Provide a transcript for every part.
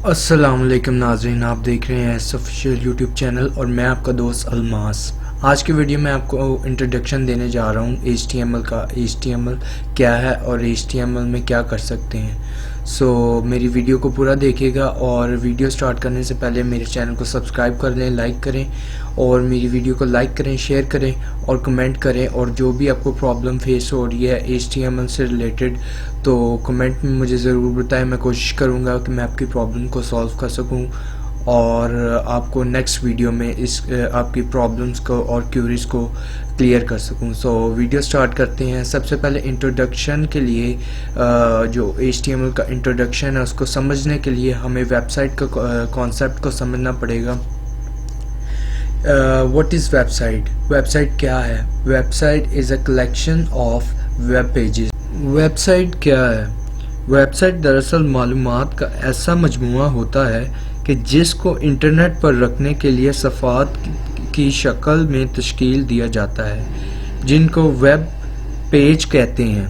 अस्सलाम वालेकुम नाज़रीन, आप देख रहे हैं ऑफिशियल यूट्यूब चैनल और मैं आपका दोस्त अलमास। आज की वीडियो में आपको इंट्रोडक्शन देने जा रहा हूँ HTML का। HTML क्या है और HTML में क्या कर सकते हैं। मेरी वीडियो को पूरा देखिएगा और वीडियो स्टार्ट करने से पहले मेरे चैनल को सब्सक्राइब कर लें, लाइक करें और मेरी वीडियो को लाइक करें, शेयर करें और कमेंट करें। और जो भी आपको प्रॉब्लम फेस हो रही है HTML से रिलेटेड तो कमेंट में मुझे ज़रूर बताएं। मैं कोशिश करूँगा कि मैं आपकी प्रॉब्लम को सॉल्व कर सकूँ और आपको नेक्स्ट वीडियो में इस आपकी प्रॉब्लम्स को और क्यूरीज को क्लियर कर सकूं। वीडियो स्टार्ट करते हैं। सबसे पहले इंट्रोडक्शन के लिए जो HTML का इंट्रोडक्शन है उसको समझने के लिए हमें वेबसाइट का कॉन्सेप्ट को समझना पड़ेगा। What is website? वेबसाइट क्या है? Website is a collection of web pages. Website क्या है? वेबसाइट दरअसल मालूमात का ऐसा मजमुआ होता है कि जिसको इंटरनेट पर रखने के लिए सफ़ात की शक्ल में तश्कील दिया जाता है, जिनको वेब पेज कहते हैं।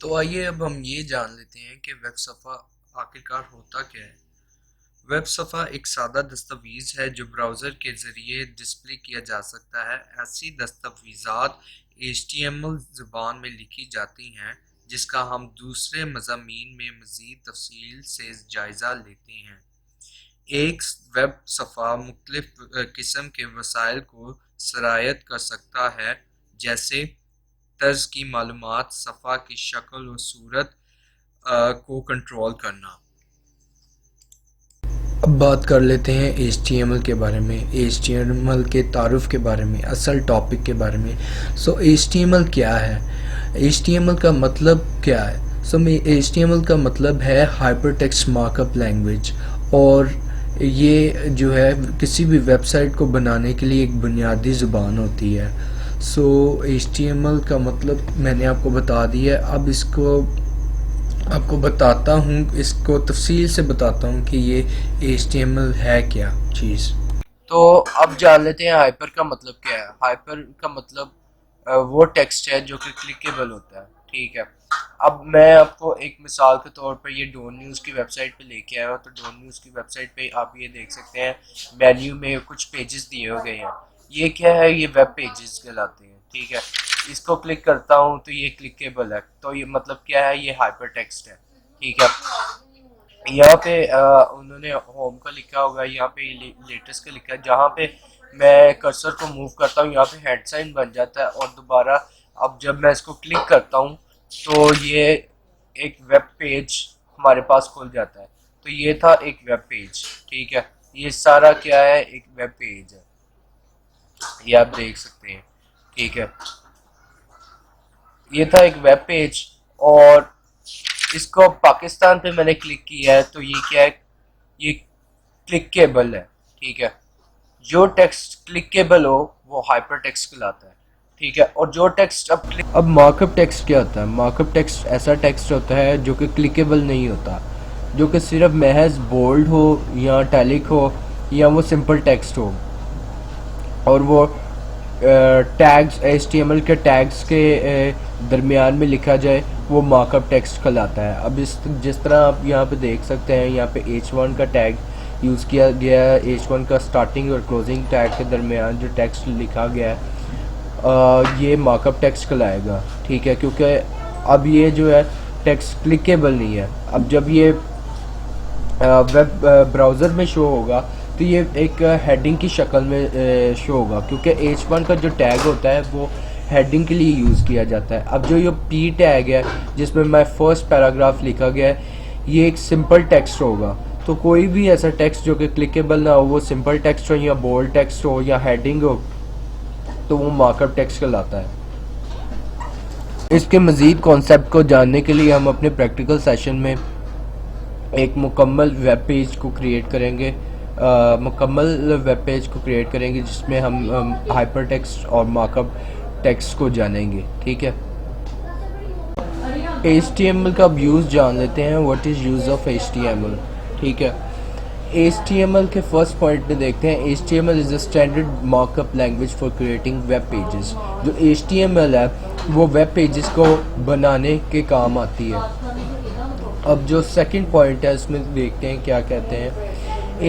तो आइए अब हम ये जान लेते हैं कि वेब सफ़ा आखिरकार होता क्या है। वेब सफ़ा एक सादा दस्तावेज़ है जो ब्राउज़र के ज़रिए डिस्प्ले किया जा सकता है। ऐसी दस्तावेज़ात HTML ज़बान में लिखी जाती हैं जिसका हम दूसरे मज़ामीन में मज़ीद तफसील से जायज़ा लेते हैं। एक वेब सफ़ा मुख्तलिफ किस्म के वसाइल को सरायत कर सकता है, जैसे तर्ज की मालूमात, सफ़ा की शक्ल और सूरत को कंट्रोल करना। अब बात कर लेते हैं HTML के बारे में, HTML के तारुफ के बारे में, असल टॉपिक के बारे में। HTML क्या है? HTML का मतलब क्या है? HTML का मतलब है हाइपर टेक्स्ट मार्कअप लैंग्वेज और ये जो है किसी भी वेबसाइट को बनाने के लिए एक बुनियादी ज़ुबान होती है। HTML का मतलब मैंने आपको बता दिया। अब इसको आपको बताता हूँ, इसको तफसील से बताता हूँ कि ये HTML है क्या चीज़। तो अब जान लेते हैं हाइपर का मतलब क्या है। हाइपर का मतलब वो टेक्स्ट है जो कि क्लिकेबल होता है। ठीक है, अब मैं आपको एक मिसाल के तौर पर ये डॉन न्यूज़ की वेबसाइट पे लेके आया हूँ। तो डॉन न्यूज़ की वेबसाइट पे आप ये देख सकते हैं मेन्यू में कुछ पेजेस दिए हो गए हैं। ये क्या है? ये वेब पेजेस कहलाते हैं। ठीक है, इसको क्लिक करता हूँ तो ये क्लिकेबल है। तो ये मतलब क्या है? ये हाइपर टेक्स्ट है। ठीक है, यहाँ पे उन्होंने होम का लिखा होगा, यहाँ पे लेटेस्ट का लिखा है। जहाँ पे मैं कर्सर को मूव करता हूँ यहाँ पे हेड साइन बन जाता है और दोबारा अब जब मैं इसको क्लिक करता हूँ तो ये एक वेब पेज हमारे पास खुल जाता है। तो ये था एक वेब पेज। ठीक है, ये सारा क्या है? एक वेब पेज है, ये आप देख सकते हैं। ठीक है, ये था एक वेब पेज और इसको पाकिस्तान पे मैंने क्लिक किया है तो ये क्या है? ये क्लिकेबल है। ठीक है, जो टेक्स्ट क्लिकेबल हो वो हाइपर टेक्स्ट कहलाता है। ठीक है, और जो टेक्स्ट अब मार्कअप टेक्स्ट क्या होता है? मार्कअप टेक्स्ट ऐसा टेक्स्ट होता है जो कि क्लिकेबल नहीं होता, जो कि सिर्फ महज बोल्ड हो या टैलिक हो या वो सिंपल टेक्स्ट हो और वो टैग्स HTML के टैग्स के दरमियान में लिखा जाए, वो मार्कअप टेक्स्ट कहलाता है। अब जिस तरह आप यहाँ पे देख सकते हैं, यहाँ पे H1 का टैग यूज़ किया गया है। H1 का स्टार्टिंग और क्लोजिंग टैग के दरमियान जो टेक्स्ट लिखा गया है ये मार्कअप टेक्स्ट कहलाएगा। ठीक है, क्योंकि अब ये जो है टेक्स्ट क्लिकेबल नहीं है। अब जब ये वेब ब्राउज़र में शो होगा तो ये एक हेडिंग की शक्ल में शो होगा, क्योंकि H1 का जो टैग होता है वो हेडिंग के लिए यूज़ किया जाता है। अब जो ये P टैग है जिसमें मैं फर्स्ट पैराग्राफ लिखा गया है, ये एक सिंपल टेक्स्ट होगा। तो कोई भी ऐसा टेक्स्ट जो कि क्लिकेबल ना हो, वो सिंपल टेक्स्ट हो या बोल्ड टेक्स्ट हो या हेडिंग हो, तो वो मार्कअप टेक्स्ट कहलाता है। इसके मज़ीद कॉन्सेप्ट को जानने के लिए हम अपने प्रैक्टिकल सेशन में एक मुकम्मल वेब पेज को क्रिएट करेंगे, जिसमें हम हाइपर टेक्स्ट और मार्कअप टेक्स्ट को जानेंगे। ठीक है, HTML का यूज़ जान लेते हैं। What is use of HTML? ठीक है, HTML के फर्स्ट पॉइंट में देखते हैं। HTML is a standard markup language for creating web pages. जो HTML है वो वेब पेजेस को बनाने के काम आती है। अब जो सेकंड पॉइंट है उसमें देखते हैं क्या कहते हैं।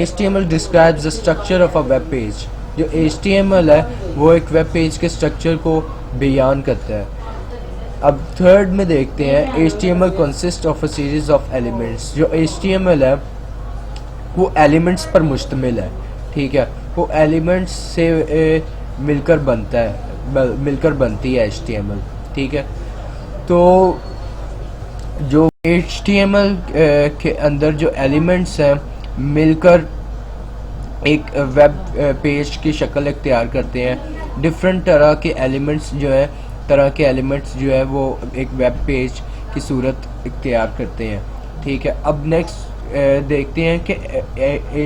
HTML describes the structure of a web page. जो HTML है वो एक वेब पेज के स्ट्रक्चर को बयान करता है। अब थर्ड में देखते हैं HTML consist of a series of elements. जो HTML है वो एलिमेंट्स पर मुश्तमिल है, ठीक है, वो एलिमेंट्स से मिलकर बनता है, मिलकर बनती है HTML, ठीक है। तो जो HTML के अंदर जो एलिमेंट्स हैं मिलकर एक वेब पेज की शक्ल इख्तियार करते हैं। डिफरेंट तरह के एलिमेंट्स जो है वो एक वेब पेज की सूरत इख्तियार करते हैं, ठीक है। अब नेक्स्ट देखते हैं कि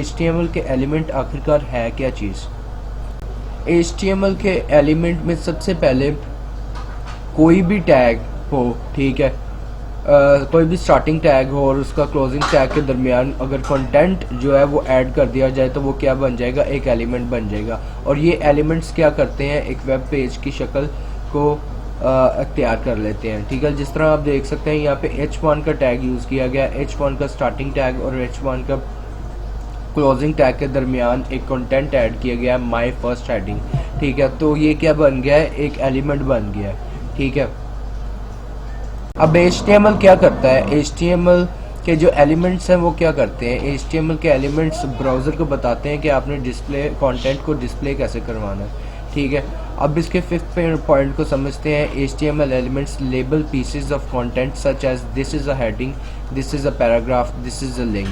HTML के एलिमेंट आखिरकार है क्या चीज़। HTML के एलिमेंट में सबसे पहले कोई भी टैग हो, ठीक है, कोई भी स्टार्टिंग टैग हो और उसका क्लोजिंग टैग के दरमियान अगर कंटेंट जो है वो ऐड कर दिया जाए तो वो क्या बन जाएगा, एक एलिमेंट बन जाएगा। और ये एलिमेंट्स क्या करते हैं, एक वेब पेज की शक्ल को अख्तियार कर लेते हैं, ठीक है। जिस तरह आप देख सकते हैं यहाँ पे H1 का टैग यूज़ किया गया, H1 का स्टार्टिंग टैग और H1 का क्लोजिंग टैग के दरमियान एक कंटेंट ऐड किया गया, माई फर्स्ट हेडिंग, ठीक है। तो ये क्या बन गया है, एक एलिमेंट बन गया है, ठीक है। अब HTML क्या करता है, HTML के जो एलिमेंट्स हैं वो क्या करते हैं, HTML के एलिमेंट्स ब्राउज़र को बताते हैं कि आपने डिस्प्ले कंटेंट को डिस्प्ले कैसे करवाना है, ठीक है। अब इसके फिफ्थ पॉइंट को समझते हैं। HTML elements label pieces of content such as this is a heading, this is a paragraph, this is a link,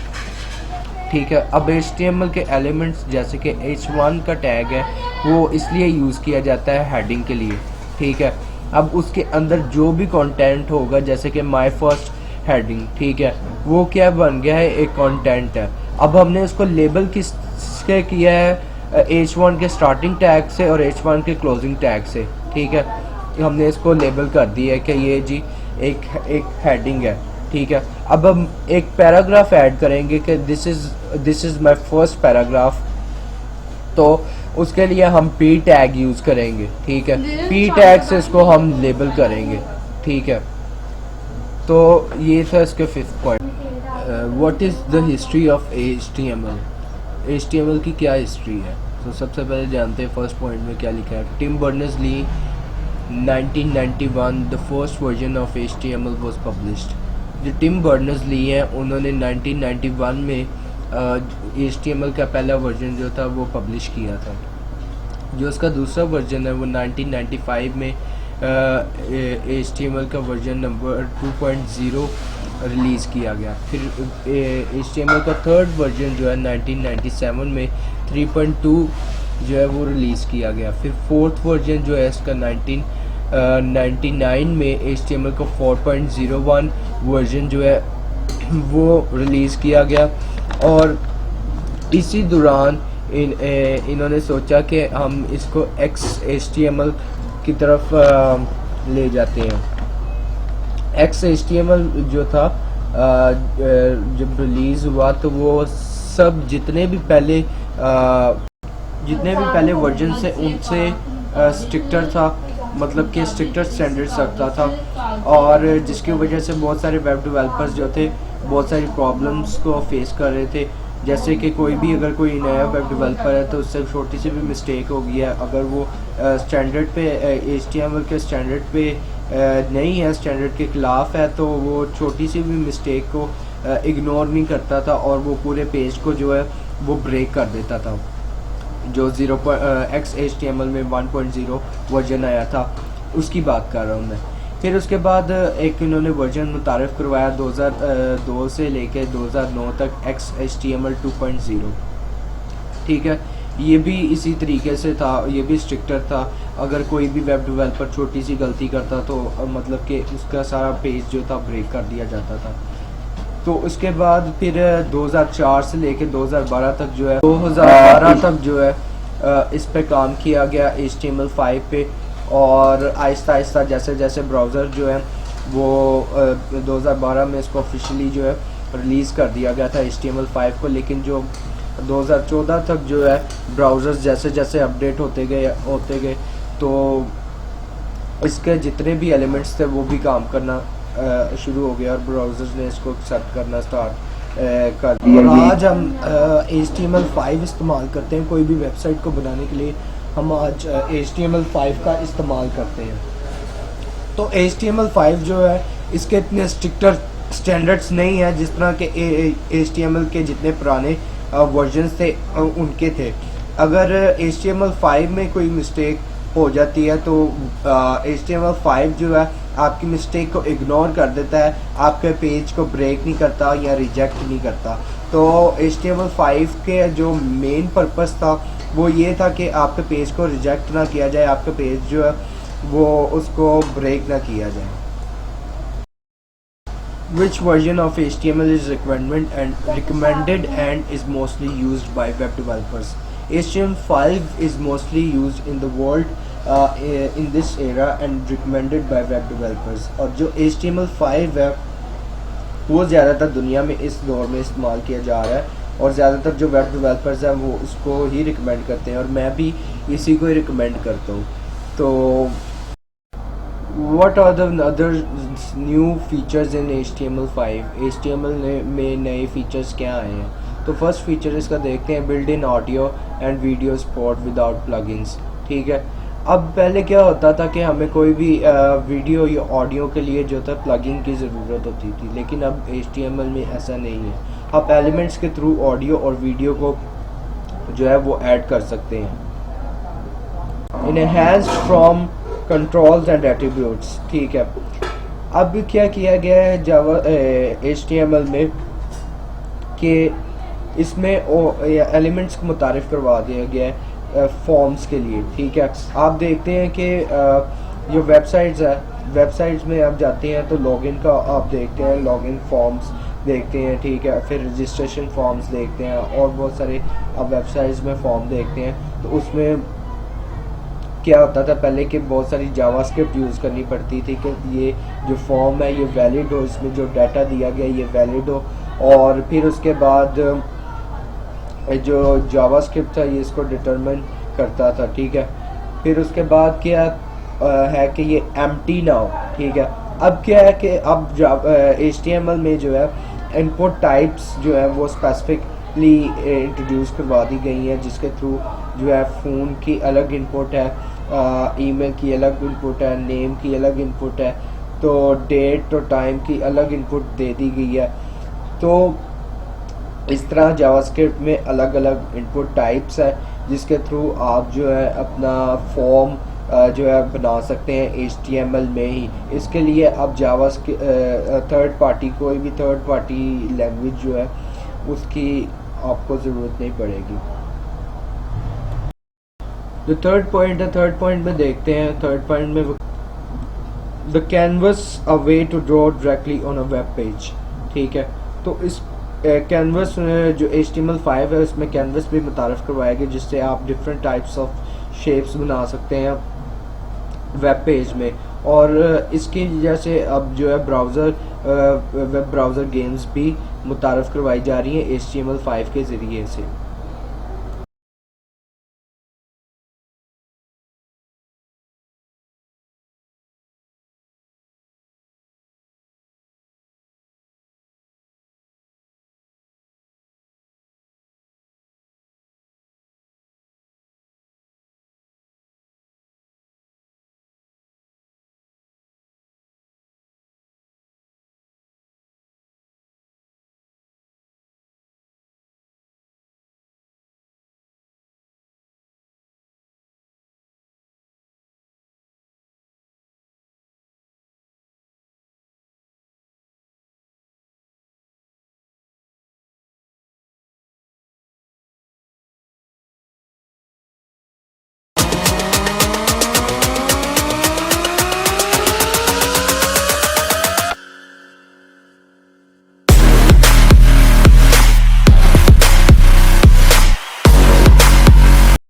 ठीक है। अब HTML के एलिमेंट्स जैसे कि H1 का टैग है वो इसलिए यूज़ किया जाता है हेडिंग के लिए, ठीक है। अब उसके अंदर जो भी कंटेंट होगा जैसे कि माय फर्स्ट हेडिंग, ठीक है, वो क्या बन गया है, एक कंटेंट है। अब हमने उसको लेबल किसके किया है, H1 के स्टार्टिंग टैग से और H1 के क्लोजिंग टैग से, ठीक है। हमने इसको लेबल कर दिया है कि ये जी एक हेडिंग है, ठीक है। अब हम एक पैराग्राफ ऐड करेंगे कि this is my first paragraph, तो उसके लिए हम P टैग यूज़ करेंगे, ठीक है। P टैग से इसको हम लेबल करेंगे, ठीक है। तो ये था इसके fifth point. What is the history of HTML की क्या हिस्ट्री है। तो सबसे पहले जानते हैं फर्स्ट पॉइंट में क्या लिखा है। Tim Berners-Lee 1991 the first version of HTML was published. जो टिम बर्नर्स-ली हैं उन्होंने 1991 में HTML का पहला वर्जन जो था वो पब्लिश किया था। जो उसका दूसरा वर्जन है वो 1995 में HTML का वर्जन नंबर 2.0 रिलीज़ किया गया। फिर HTML का थर्ड वर्जन जो है 1997 में 3.2 जो है वो रिलीज़ किया गया। फिर फोर्थ वर्जन जो है इसका 1999 में HTML का 4.01 वर्जन जो है वो रिलीज़ किया गया। और इसी दौरान इन्होंने सोचा कि हम इसको XHTML की तरफ ले जाते हैं। XHTML जो था जब रिलीज़ हुआ तो वो सब जितने भी पहले वर्जन से उनसे स्ट्रिक्टर था, मतलब कि स्ट्रिक्टर स्टैंडर्ड्स रखता था, और जिसकी वजह से बहुत सारे वेब डेवलपर्स जो थे बहुत सारी प्रॉब्लम्स को फेस कर रहे थे। जैसे कि अगर कोई नया वेब डेवलपर है तो उससे छोटी सी भी मिस्टेक हो गई है, अगर वो स्टैंडर्ड पे HTML के स्टैंडर्ड पे नहीं है, स्टैंडर्ड के ख़िलाफ़ है, तो वो छोटी सी भी मिस्टेक को इग्नोर नहीं करता था और वो पूरे पेज को जो है वो ब्रेक कर देता था। जो XHTML में 1.0 वर्जन आया था उसकी बात कर रहा हूँ मैं। फिर उसके बाद एक इन्होंने वर्जन मुतारफ़ करवाया 2002 से लेके 2009 तक XHTML 2.0, ठीक है। ये भी इसी तरीके से था, ये भी स्ट्रिक्टर था। अगर कोई भी वेब डेवलपर छोटी सी गलती करता तो मतलब कि उसका सारा पेज जो था ब्रेक कर दिया जाता था। तो उसके बाद फिर 2004 से लेके 2012 तक जो है 2012 तक जो है इस पे काम किया गया HTML5 पे, और आहिस्ता आहिस्ता जैसे जैसे ब्राउज़र जो है वो 2012 में इसको ऑफिशियली जो है रिलीज़ कर दिया गया था HTML5 को। लेकिन जो 2014 तक जो है ब्राउज़र्स जैसे जैसे अपडेट होते गए तो इसके जितने भी एलिमेंट्स थे वो भी काम करना शुरू हो गया और ब्राउज़र्स ने इसको एक्सेप्ट करना स्टार्ट कर दिया। और आज हम HTML5 इस्तेमाल करते हैं कोई भी वेबसाइट को बनाने के लिए। हम आज HTML5 का इस्तेमाल करते हैं। तो HTML5 जो है इसके इतने स्ट्रिक्टर स्टैंडर्ड्स नहीं है जिस तरह के HTML के जितने पुराने वर्जन्स थे उनके थे। अगर HTML5 में कोई मिस्टेक हो जाती है तो HTML5 जो है आपकी मिस्टेक को इग्नोर कर देता है, आपके पेज को ब्रेक नहीं करता या रिजेक्ट नहीं करता। तो HTML5 के जो मेन पर्पस था वो ये था कि आपके पेज को रिजेक्ट ना किया जाए, आपका पेज जो है वो उसको ब्रेक ना किया जाए। Which version of HTML is recommended and is mostly used by web developers? HTML5 is mostly used in the world in this era and recommended by web developers. और जो HTML5 है वो ज़्यादातर दुनिया में इस दौर में इस्तेमाल किया जा रहा है और ज़्यादातर जो वेब डेवलपर्स हैं वो उसको ही रिकमेंड करते हैं और मैं भी इसी को ही रिकमेंड करता हूँ। तो What are the other new features in HTML5? HTML में नए फीचर्स क्या आए हैं? तो फर्स्ट फीचर इसका देखते हैं, build in audio and video support without plugins. ठीक है, अब पहले क्या होता था कि हमें कोई भी वीडियो या ऑडियो के लिए जो था प्लगइन की ज़रूरत होती थी, लेकिन अब HTML में ऐसा नहीं है। आप एलिमेंट्स के थ्रू ऑडियो और वीडियो को जो है वो ऐड कर सकते हैं। Enhanced from controls and attributes. ठीक है, अब क्या किया गया है जावा HTML में कि इसमें एलिमेंट्स को मुतारिफ करवा दिया गया है फॉर्म्स के लिए। ठीक है, आप देखते हैं कि जो वेबसाइट्स है, वेबसाइट्स में आप जाते हैं तो लॉगिन का आप देखते हैं, लॉगिन फॉर्म्स देखते हैं। ठीक है, फिर रजिस्ट्रेशन फॉर्म्स देखते हैं और बहुत सारे आप वेबसाइट्स में फॉर्म देखते हैं। तो उसमें क्या होता था पहले कि बहुत सारी जावास्क्रिप्ट यूज़ करनी पड़ती थी कि ये जो फॉर्म है ये वैलिड हो, इसमें जो डाटा दिया गया ये वैलिड हो, और फिर उसके बाद जो जावास्क्रिप्ट था ये इसको डिटरमिन करता था। ठीक है, फिर उसके बाद क्या है कि ये एम्प्टी ना हो। ठीक है, अब क्या है कि अब HTML में जो है इनपुट टाइप्स जो है वो स्पेसिफिकली इंट्रोड्यूस करवा दी गई हैं, जिसके थ्रू जो है फ़ोन की अलग इनपुट है, ईमेल की अलग इनपुट है, नेम की अलग इनपुट है, तो डेट और टाइम की अलग इनपुट दे दी गई है। तो इस तरह जावास्क्रिप्ट में अलग अलग इनपुट टाइप्स है जिसके थ्रू आप जो है अपना फॉर्म जो है बना सकते हैं HTML में ही। इसके लिए अब थर्ड पार्टी कोई भी थर्ड पार्टी लैंग्वेज जो है उसकी आपको ज़रूरत नहीं पड़ेगी। जो थर्ड पॉइंट है, थर्ड पॉइंट में देखते हैं। थर्ड पॉइंट में the canvas a way to draw directly on a web page. ठीक है, तो इस कैनवस जो HTML5 है उसमें कैनवस भी मुतारफ़ करवाया गया जिससे आप डिफरेंट टाइप्स ऑफ शेप्स बना सकते हैं वेब पेज में। और इसकी वजह से अब जो है वेब ब्राउज़र गेम्स भी मुतारफ़ करवाई जा रही हैं HTML5 के ज़रिए से।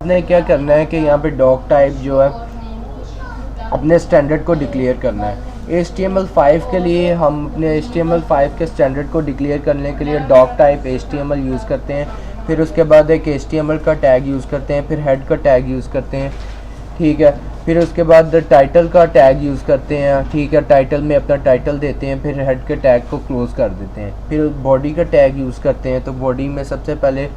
आपने क्या करना है कि यहाँ पे डॉक टाइप जो है अपने स्टैंडर्ड को डिक्लेयर करना है। HTML5 के लिए हम अपने HTML5 के स्टैंडर्ड को डिक्लेयर करने के लिए डॉक टाइप HTML यूज़ करते हैं, फिर उसके बाद एक HTML का टैग यूज़ करते हैं, फिर हेड का टैग यूज़ करते हैं। ठीक है, फिर उसके बाद टाइटल का टैग यूज़ करते हैं, ठीक है, टाइटल में अपना टाइटल देते हैं, फिर हेड के टैग को क्लोज़ कर देते हैं। फिर बॉडी का टैग यूज़ करते हैं, तो बॉडी में सबसे पहले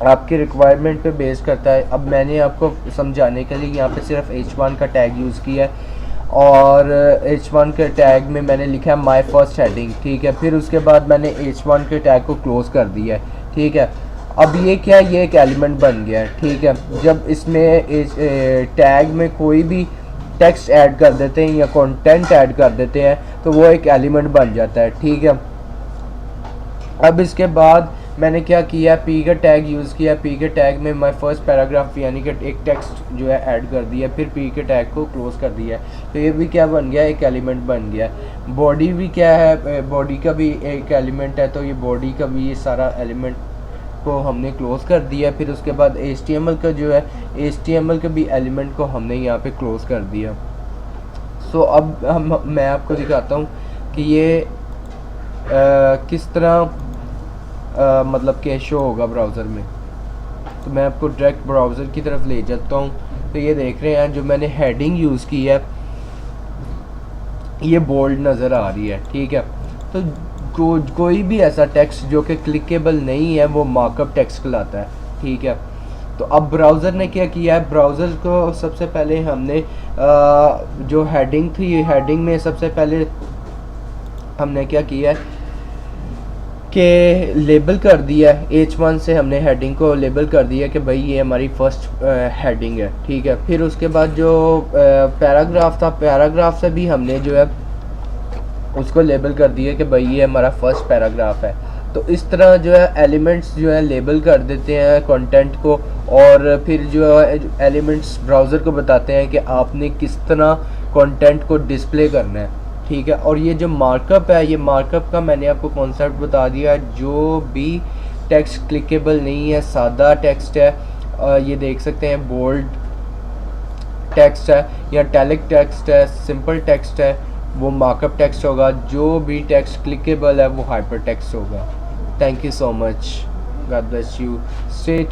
आपकी रिक्वायरमेंट पे बेस करता है। अब मैंने आपको समझाने के लिए यहाँ पे सिर्फ H1 का टैग यूज़ किया है, और H1 के टैग में मैंने लिखा है माय फर्स्ट हेडिंग, ठीक है। फिर उसके बाद मैंने H1 के टैग को क्लोज़ कर दिया है, ठीक है। अब ये क्या है, ये एक एलिमेंट बन गया है, ठीक है। जब इसमें टैग में कोई भी टेक्स्ट ऐड कर देते हैं या कंटेंट ऐड कर देते हैं तो वो एक एलिमेंट बन जाता है, ठीक है। अब इसके बाद मैंने क्या किया, पी का टैग यूज़ किया, पी के टैग में माय फर्स्ट पैराग्राफ यानी कि एक टेक्स्ट जो है ऐड कर दिया, फिर पी के टैग को क्लोज कर दिया। तो ये भी क्या बन गया, एक एलिमेंट बन गया। बॉडी भी क्या है, बॉडी का भी एक एलिमेंट है, तो ये बॉडी का भी ये सारा एलिमेंट को हमने क्लोज कर दिया। फिर उसके बाद HTML का जो है, HTML के भी एलिमेंट को हमने यहाँ पे क्लोज कर दिया। सो अब मैं आपको दिखाता हूँ कि ये किस तरह मतलब कि शो होगा ब्राउज़र में। तो मैं आपको डायरेक्ट ब्राउज़र की तरफ ले जाता हूँ। तो ये देख रहे हैं जो मैंने हेडिंग यूज़ की है ये बोल्ड नज़र आ रही है, ठीक है। तो कोई भी ऐसा टेक्स्ट जो कि क्लिकेबल नहीं है वो मार्कअप टेक्स्ट कहलाता है, ठीक है। तो अब ब्राउज़र ने क्या किया है, ब्राउज़र को सबसे पहले हमने जो हेडिंग थी, हेडिंग में सबसे पहले हमने क्या किया है कि लेबल कर दिया है। H1 से हमने हेडिंग को लेबल कर दिया कि भाई ये हमारी फर्स्ट हेडिंग है, ठीक है। फिर उसके बाद जो पैराग्राफ था, पैराग्राफ से भी हमने जो है उसको लेबल कर दिया कि भाई ये हमारा फर्स्ट पैराग्राफ है। तो इस तरह जो है एलिमेंट्स जो है लेबल कर देते हैं कंटेंट को, और फिर जो है एलिमेंट्स ब्राउज़र को बताते हैं कि आपने किस तरह कंटेंट को डिस्प्ले करना है, ठीक है। और ये जो मार्कअप है, ये मार्कअप का मैंने आपको कॉन्सेप्ट बता दिया। जो भी टेक्स्ट क्लिकेबल नहीं है, सादा टेक्स्ट है, ये देख सकते हैं बोल्ड टेक्स्ट है या टैलिक टेक्स्ट है, सिंपल टेक्स्ट है, वो मार्कअप टेक्स्ट होगा। जो भी टेक्स्ट क्लिकेबल है वो हाइपर टेक्स्ट होगा। Thank you so much, God bless you, stay